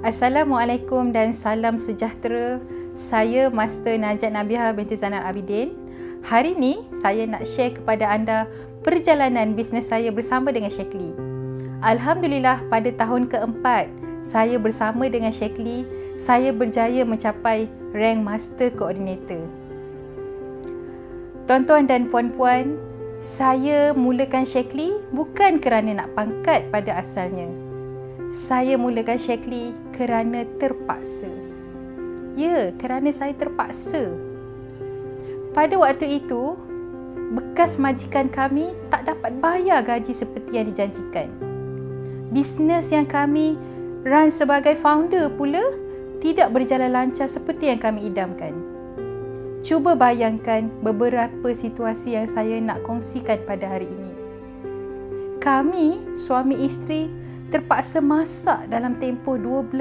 Assalamualaikum dan salam sejahtera. Saya Master Najat Nabiha binti Zainal Abidin. Hari ini saya nak share kepada anda perjalanan bisnes saya bersama dengan Shekly. Alhamdulillah, pada tahun keempat saya bersama dengan Shekly, saya berjaya mencapai rank Master Coordinator. Tuan-tuan dan puan-puan, saya mulakan Shekly bukan kerana nak pangkat pada asalnya. Saya mulakan Shekly kerana terpaksa. Ya, kerana saya terpaksa. Pada waktu itu, bekas majikan kami tak dapat bayar gaji seperti yang dijanjikan. Bisnes yang kami run sebagai founder pula tidak berjalan lancar seperti yang kami idamkan. Cuba bayangkan beberapa situasi yang saya nak kongsikan pada hari ini. Kami, suami isteri, terpaksa masak dalam tempoh 12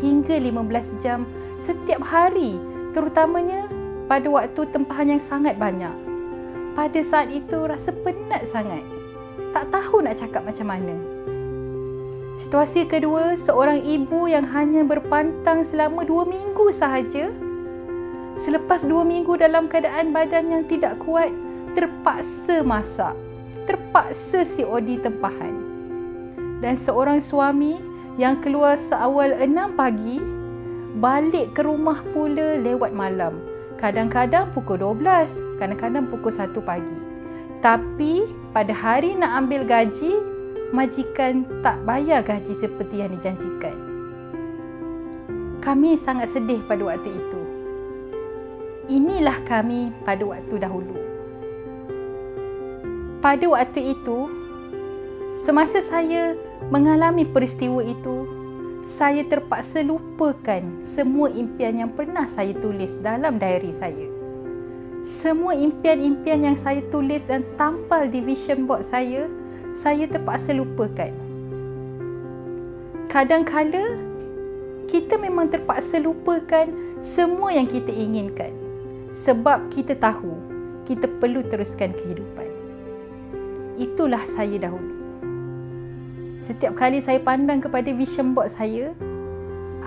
hingga 15 jam setiap hari, terutamanya pada waktu tempahan yang sangat banyak. Pada saat itu rasa penat sangat. Tak tahu nak cakap macam mana. Situasi kedua, seorang ibu yang hanya berpantang selama 2 minggu sahaja. Selepas 2 minggu dalam keadaan badan yang tidak kuat, terpaksa masak, terpaksa COD tempahan. Dan seorang suami yang keluar seawal 6 pagi, balik ke rumah pula lewat malam. Kadang-kadang pukul 12, kadang-kadang pukul 1 pagi. Tapi pada hari nak ambil gaji, majikan tak bayar gaji seperti yang dijanjikan. Kami sangat sedih pada waktu itu. Inilah kami pada waktu dahulu. Pada waktu itu, semasa saya mengalami peristiwa itu, saya terpaksa lupakan semua impian yang pernah saya tulis dalam diary saya. Semua impian-impian yang saya tulis dan tampal di vision board saya terpaksa lupakan. Kadang-kala, kita memang terpaksa lupakan semua yang kita inginkan. Sebab kita tahu, kita perlu teruskan kehidupan. Itulah saya dahulu. Setiap kali saya pandang kepada vision board saya,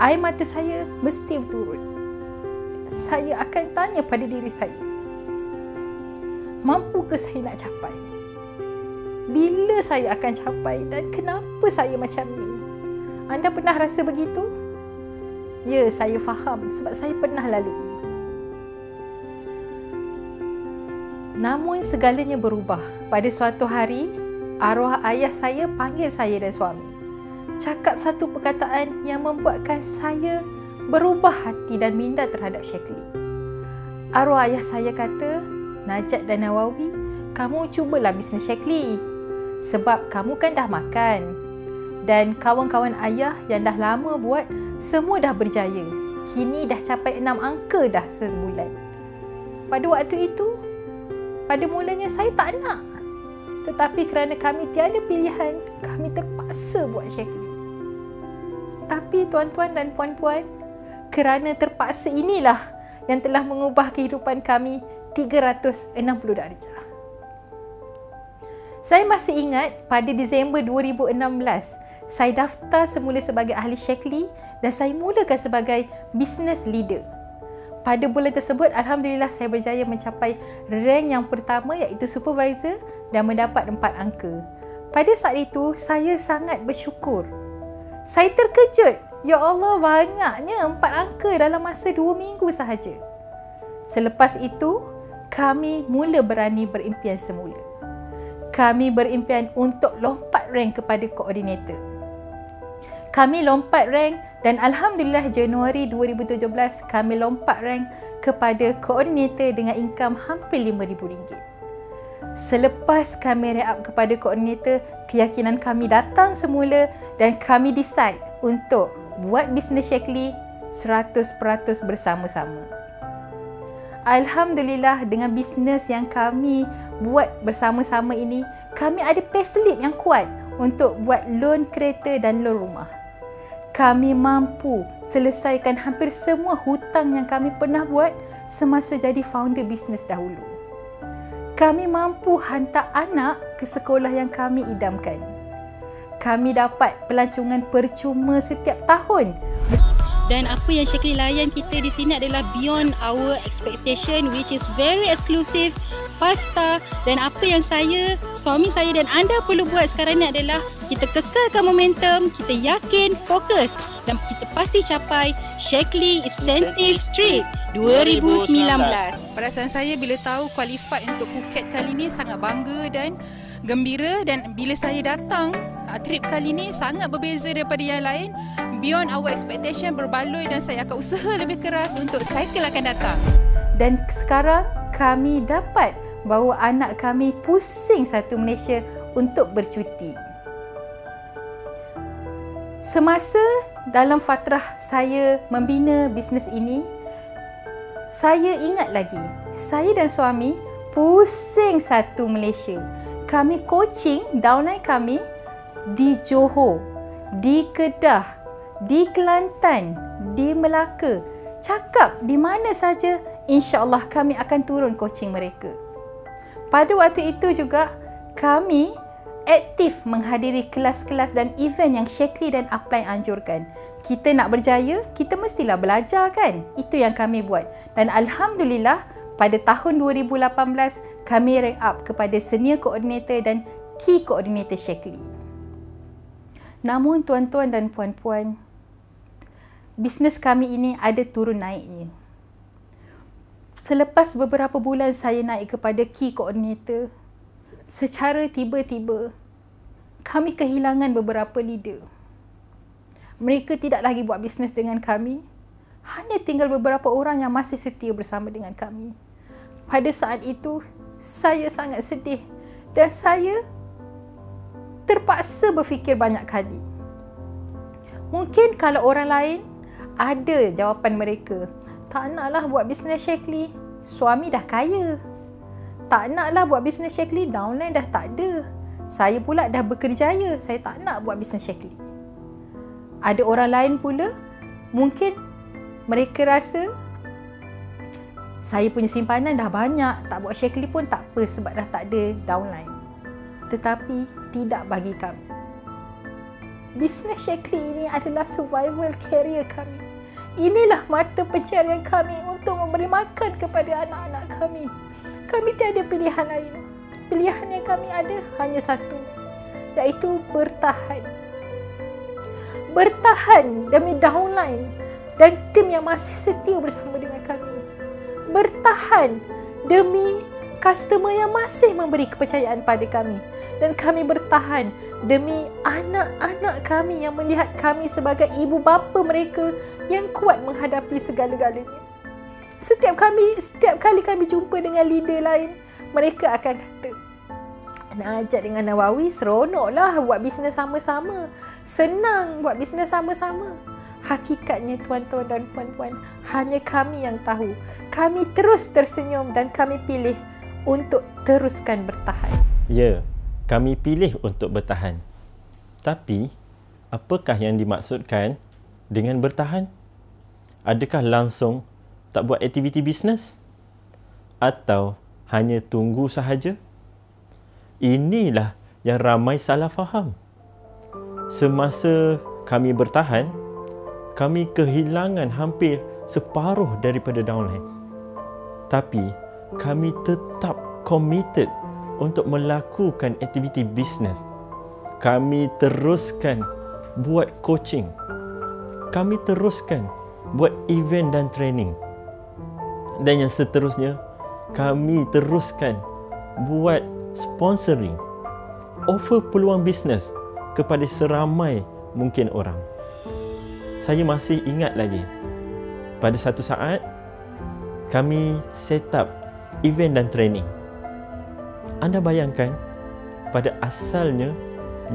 air mata saya mesti berturut. Saya akan tanya pada diri saya, mampukah saya nak capai? Bila saya akan capai dan kenapa saya macam ni? Anda pernah rasa begitu? Ya, saya faham sebab saya pernah lalui. Namun segalanya berubah. Pada suatu hari, arwah ayah saya panggil saya dan suami. Cakap satu perkataan yang membuatkan saya berubah hati dan minda terhadap Shekly. Arwah ayah saya kata, "Najat dan Nawawi, kamu cubalah bisnes Shekly. Sebab kamu kan dah makan. Dan kawan-kawan ayah yang dah lama buat, semua dah berjaya. Kini dah capai 6 angka dah sebulan." Pada waktu itu, pada mulanya saya tak nak. Tetapi kerana kami tiada pilihan, kami terpaksa buat Shekly. Tapi tuan-tuan dan puan-puan, kerana terpaksa inilah yang telah mengubah kehidupan kami 360 darjah. Saya masih ingat pada Disember 2016, saya daftar semula sebagai ahli Shekly dan saya mulakan sebagai business leader. Pada bulan tersebut, Alhamdulillah saya berjaya mencapai rank yang pertama iaitu supervisor dan mendapat 4 angka. Pada saat itu, saya sangat bersyukur. Saya terkejut. Ya Allah, banyaknya 4 angka dalam masa 2 minggu sahaja. Selepas itu, kami mula berani berimpian semula. Kami berimpian untuk lompat rank kepada koordinator. Kami lompat rank dan Alhamdulillah Januari 2017 kami lompat rank kepada koordinator dengan income hampir RM5,000. Selepas kami rank up kepada koordinator, keyakinan kami datang semula dan kami decide untuk buat bisnes Shekly 100% bersama-sama. Alhamdulillah, dengan bisnes yang kami buat bersama-sama ini, kami ada payslip yang kuat untuk buat loan kereta dan loan rumah. Kami mampu selesaikan hampir semua hutang yang kami pernah buat semasa jadi founder bisnes dahulu. Kami mampu hantar anak ke sekolah yang kami idamkan. Kami dapat pelancongan percuma setiap tahun Dan apa yang Shekli layan kita di sini adalah beyond our expectation, which is very exclusive, 5 star. Dan apa yang saya, suami saya dan anda perlu buat sekarang ni adalah kita kekalkan momentum, kita yakin, fokus dan kita pasti capai Shekli Incentive Trip 2019. Perasaan saya bila tahu qualified untuk Phuket kali ni sangat bangga dan gembira, dan bila saya datang trip kali ni sangat berbeza daripada yang lain, beyond our expectation, berbaloi, dan saya akan usaha lebih keras untuk cycle akan datang. Dan sekarang kami dapat bawa anak kami pusing satu Malaysia untuk bercuti. Semasa dalam fatrah saya membina bisnes ini, saya ingat lagi, saya dan suami pusing satu Malaysia. Kami coaching downline kami di Johor, di Kedah, di Kelantan, di Melaka. Cakap di mana saja, insya-Allah kami akan turun coaching mereka. Pada waktu itu juga kami aktif menghadiri kelas-kelas dan event yang Shekli dan Upline anjurkan. Kita nak berjaya, kita mestilah belajar kan? Itu yang kami buat. Dan alhamdulillah pada tahun 2018 kami rank up kepada senior coordinator dan key coordinator Shekli. Namun tuan-tuan dan puan-puan, bisnes kami ini ada turun naiknya. Selepas beberapa bulan saya naik kepada key coordinator, secara tiba-tiba kami kehilangan beberapa leader. Mereka tidak lagi buat bisnes dengan kami. Hanya tinggal beberapa orang yang masih setia bersama dengan kami. Pada saat itu, saya sangat sedih dan saya terpaksa berfikir banyak kali. Mungkin kalau orang lain ada jawapan mereka, tak naklah buat bisnes Shekli, suami dah kaya. Tak naklah buat bisnes Shekli, downline dah tak ada. Saya pula dah berkerjaya, saya tak nak buat bisnes Shekli. Ada orang lain pula, mungkin mereka rasa saya punya simpanan dah banyak, tak buat Shekli pun tak apa sebab dah tak ada downline. Tetapi tidak bagi kami. Bisnes Shekli ini adalah survival career kami. Inilah mata pencarian kami untuk memberi makan kepada anak-anak kami. Kami tiada pilihan lain. Pilihan yang kami ada hanya satu, iaitu bertahan. Bertahan demi downline dan tim yang masih setia bersama dengan kami. Bertahan demi customer yang masih memberi kepercayaan pada kami. Dan kami bertahan demi anak-anak kami yang melihat kami sebagai ibu bapa mereka yang kuat menghadapi segala-galanya. Setiap kali kami jumpa dengan leader lain, mereka akan kata, Najat dengan Nawawi seronoklah buat bisnes sama-sama. Senang buat bisnes sama-sama. Hakikatnya tuan-tuan dan puan-puan, hanya kami yang tahu. Kami terus tersenyum dan kami pilih untuk teruskan bertahan. Ya, kami pilih untuk bertahan. Tapi, apakah yang dimaksudkan dengan bertahan? Adakah langsung tak buat aktiviti bisnes? Atau hanya tunggu sahaja? Inilah yang ramai salah faham. Semasa kami bertahan, kami kehilangan hampir separuh daripada downline. Tapi, kami tetap committed untuk melakukan aktiviti bisnes. Kami teruskan buat coaching. Kami teruskan buat event dan training. Dan yang seterusnya, kami teruskan buat sponsoring, offer peluang bisnes kepada seramai mungkin orang. Saya masih ingat lagi, pada satu saat kami set up event dan training. Anda bayangkan, pada asalnya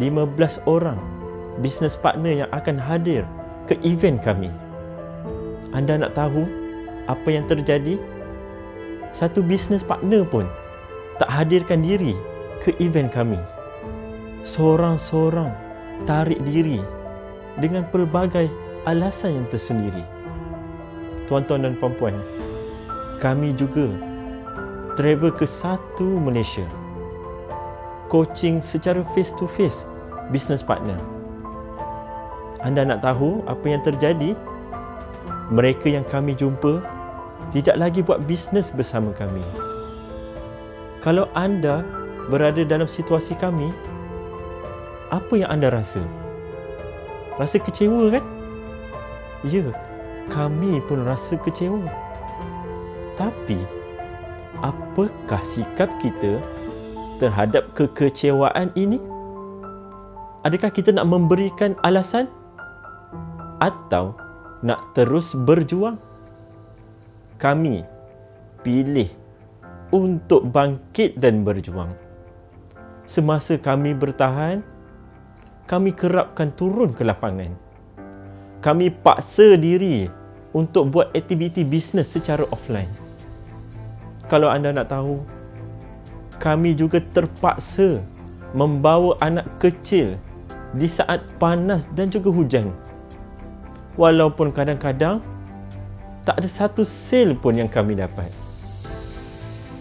15 orang business partner yang akan hadir ke event kami. Anda nak tahu apa yang terjadi? Satu business partner pun tak hadirkan diri ke event kami. Seorang-seorang tarik diri dengan pelbagai alasan yang tersendiri. Tuan-tuan dan puan-puan, kami juga travel ke satu Malaysia, coaching secara face to face business partner. Anda nak tahu apa yang terjadi? mereka yang kami jumpa tidak lagi buat bisnes bersama kami. Kalau anda berada dalam situasi kami, apa yang anda rasa? Rasa kecewa kan? Ya, kami pun rasa kecewa. Tapi, apakah sikap kita terhadap kekecewaan ini? Adakah kita nak memberikan alasan? Atau nak terus berjuang? Kami pilih untuk bangkit dan berjuang. Semasa kami bertahan, kami kerapkan turun ke lapangan. Kami paksa diri untuk buat aktiviti bisnes secara offline. Kalau anda nak tahu, kami juga terpaksa membawa anak kecil di saat panas dan juga hujan. Walaupun kadang-kadang tak ada satu sale pun yang kami dapat.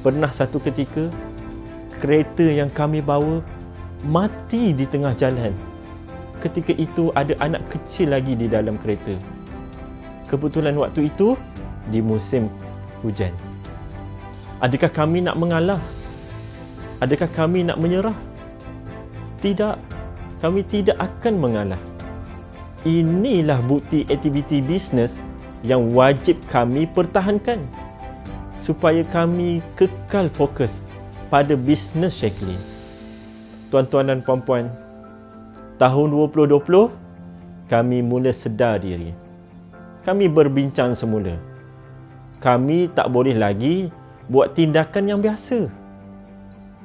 Pernah satu ketika, kereta yang kami bawa mati di tengah jalan. Ketika itu ada anak kecil lagi di dalam kereta. Kebetulan waktu itu di musim hujan. Adakah kami nak mengalah? Adakah kami nak menyerah? Tidak, kami tidak akan mengalah. Inilah bukti aktiviti bisnes yang wajib kami pertahankan supaya kami kekal fokus pada bisnes Shaklee. Tuan-tuan dan puan-puan, tahun 2020, kami mula sedar diri. Kami berbincang semula. Kami tak boleh lagi buat tindakan yang biasa.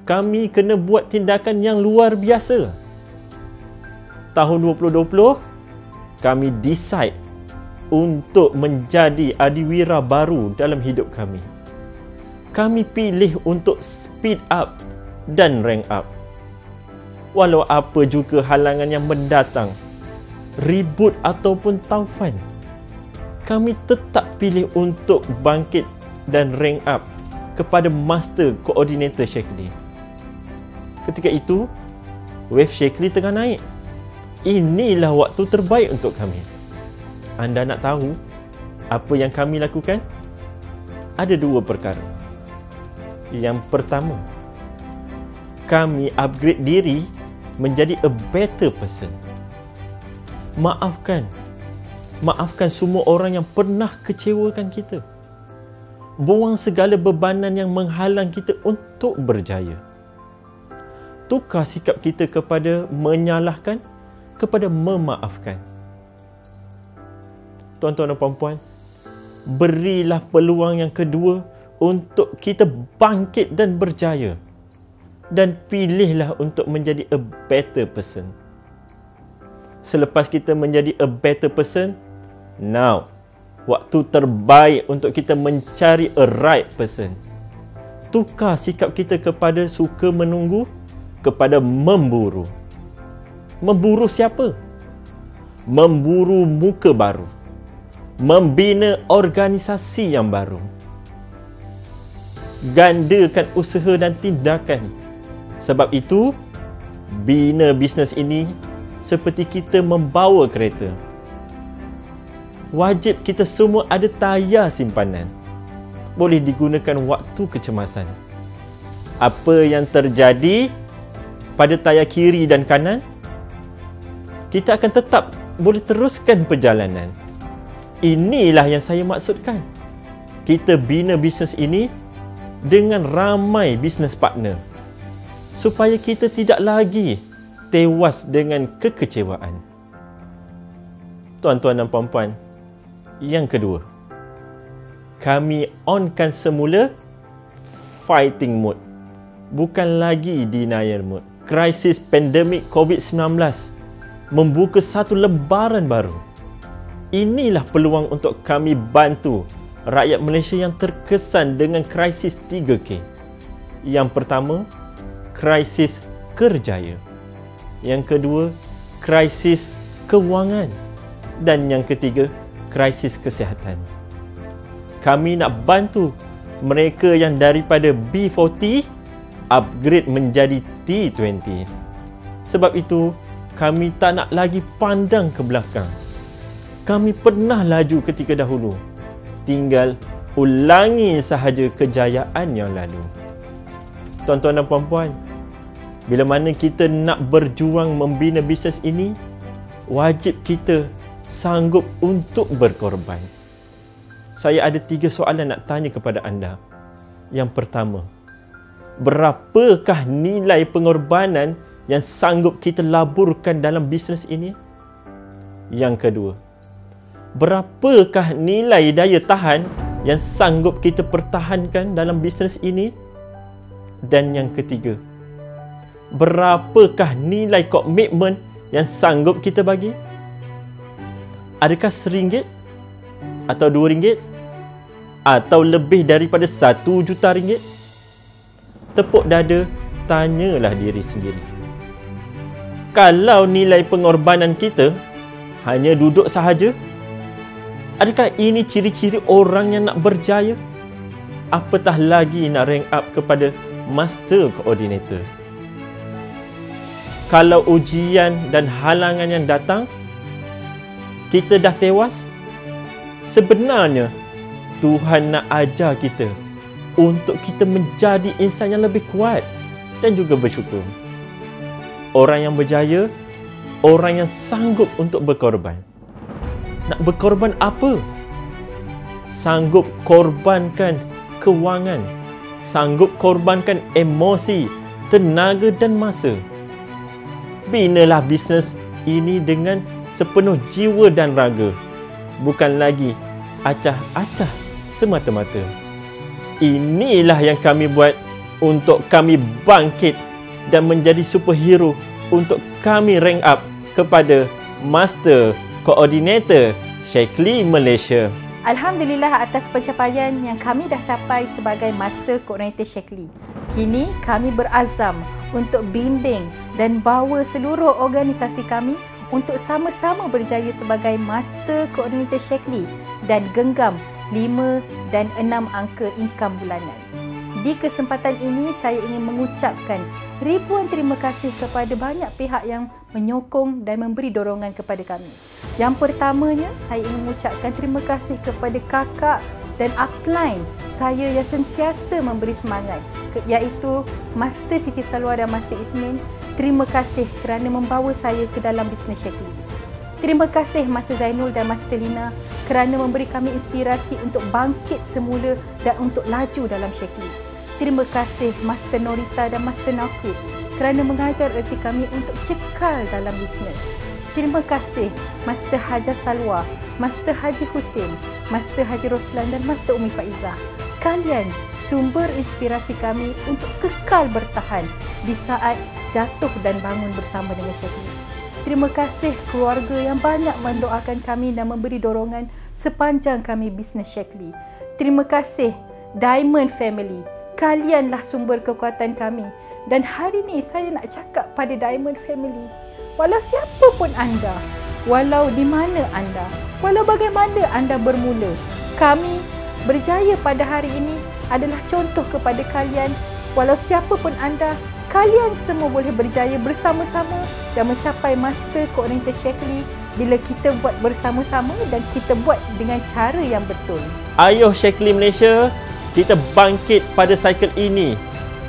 Kami kena buat tindakan yang luar biasa. Tahun 2020, kami decide untuk menjadi adiwira baru dalam hidup kami. Kami pilih untuk speed up dan rank up. Walau apa juga halangan yang mendatang, ribut ataupun taufan, kami tetap pilih untuk bangkit dan rank up kepada Master Coordinator Shaklee. Ketika itu, wave Shaklee tengah naik. Inilah waktu terbaik untuk kami. Anda nak tahu apa yang kami lakukan? Ada dua perkara. Yang pertama, kami upgrade diri menjadi a better person. Maafkan semua orang yang pernah kecewakan kita. Buang segala bebanan yang menghalang kita untuk berjaya. Tukar sikap kita kepada menyalahkan kepada memaafkan. Tuan-tuan dan puan-puan, berilah peluang yang kedua untuk kita bangkit dan berjaya. Dan pilihlah untuk menjadi a better person. Selepas kita menjadi a better person, now, waktu terbaik untuk kita mencari a right person. Tukar sikap kita kepada suka menunggu kepada memburu. Memburu siapa? Memburu muka baru. Membina organisasi yang baru. Gandakan usaha dan tindakan. Sebab itu, bina bisnes ini seperti kita membawa kereta. Wajib kita semua ada tayar simpanan. Boleh digunakan waktu kecemasan. Apa yang terjadi pada tayar kiri dan kanan, kita akan tetap boleh teruskan perjalanan. Inilah yang saya maksudkan. Kita bina bisnes ini dengan ramai bisnes partner, supaya kita tidak lagi tewas dengan kekecewaan. Tuan-tuan dan puan-puan, yang kedua, kami onkan semula fighting mode, bukan lagi denial mode. Krisis pandemik COVID-19 membuka satu lembaran baru. Inilah peluang untuk kami bantu rakyat Malaysia yang terkesan dengan krisis 3K. Yang pertama, krisis kerjaya. Yang kedua, krisis kewangan. Dan yang ketiga, krisis kesihatan. Kami nak bantu mereka yang daripada B40 upgrade menjadi T20. Sebab itu, kami tak nak lagi pandang ke belakang. kami pernah laju ketika dahulu. Tinggal ulangi sahaja kejayaan yang lalu. Tuan-tuan dan puan-puan, bila mana kita nak berjuang membina bisnes ini, wajib kita sanggup untuk berkorban. Saya ada 3 soalan nak tanya kepada anda. Yang pertama, berapakah nilai pengorbanan yang sanggup kita laburkan dalam bisnes ini? Yang kedua, berapakah nilai daya tahan yang sanggup kita pertahankan dalam bisnes ini? Dan yang ketiga, berapakah nilai komitmen yang sanggup kita bagi? Adakah RM1 atau RM2 atau lebih daripada RM1 juta? Tepuk dada, tanyalah diri sendiri. Kalau nilai pengorbanan kita hanya duduk sahaja, adakah ini ciri-ciri orang yang nak berjaya? Apatah lagi nak rank up kepada Master Coordinator. Kalau ujian dan halangan yang datang, kita dah tewas, sebenarnya Tuhan nak ajar kita untuk kita menjadi insan yang lebih kuat dan juga bersyukur. Orang yang berjaya, orang yang sanggup untuk berkorban. Nak berkorban apa? Sanggup korbankan kewangan, sanggup korbankan emosi, tenaga dan masa. Binalah bisnes ini dengan sepenuh jiwa dan raga, bukan lagi acah-acah semata-mata. Inilah yang kami buat untuk kami bangkit dan menjadi superhero untuk kami rank up kepada Master Coordinator Shaklee Malaysia. Alhamdulillah atas pencapaian yang kami dah capai sebagai Master Coordinator Shaklee. Kini kami berazam untuk bimbing dan bawa seluruh organisasi kami untuk sama-sama berjaya sebagai Master Coordinator Shaklee dan genggam 5 dan 6 angka income bulanan. Di kesempatan ini, saya ingin mengucapkan ribuan terima kasih kepada banyak pihak yang menyokong dan memberi dorongan kepada kami. Yang pertamanya, saya ingin mengucapkan terima kasih kepada kakak dan upline saya yang sentiasa memberi semangat, iaitu Master Siti Salwa dan Master Isnin. Terima kasih kerana membawa saya ke dalam bisnes Shaklee. Terima kasih Master Zainul dan Master Lina kerana memberi kami inspirasi untuk bangkit semula dan untuk laju dalam Shaklee. Terima kasih Master Norita dan Master Nafid kerana mengajar erti kami untuk cekal dalam bisnes. Terima kasih Master Haja Salwa, Master Haji Husin, Master Haji Roslan dan Master Umi Faizah. Kalian sumber inspirasi kami untuk kekal bertahan di saat jatuh dan bangun bersama dengan Shaklee. Terima kasih keluarga yang banyak mendoakan kami dan memberi dorongan sepanjang kami bisnes Shaklee. Terima kasih Diamond Family. Kalianlah sumber kekuatan kami. Dan hari ini saya nak cakap pada Diamond Family, walau siapa pun anda, walau di mana anda, walau bagaimana anda bermula, kami berjaya pada hari ini adalah contoh kepada kalian. Walau siapa pun anda, kalian semua boleh berjaya bersama-sama dan mencapai Master Coordinator Shaklee bila kita buat bersama-sama dan kita buat dengan cara yang betul. Ayuh Shaklee Malaysia, kita bangkit pada cycle ini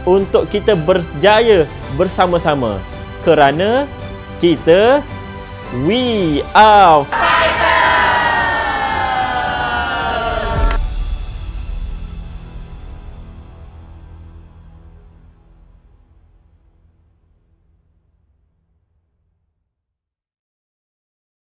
untuk kita berjaya bersama-sama kerana kita we are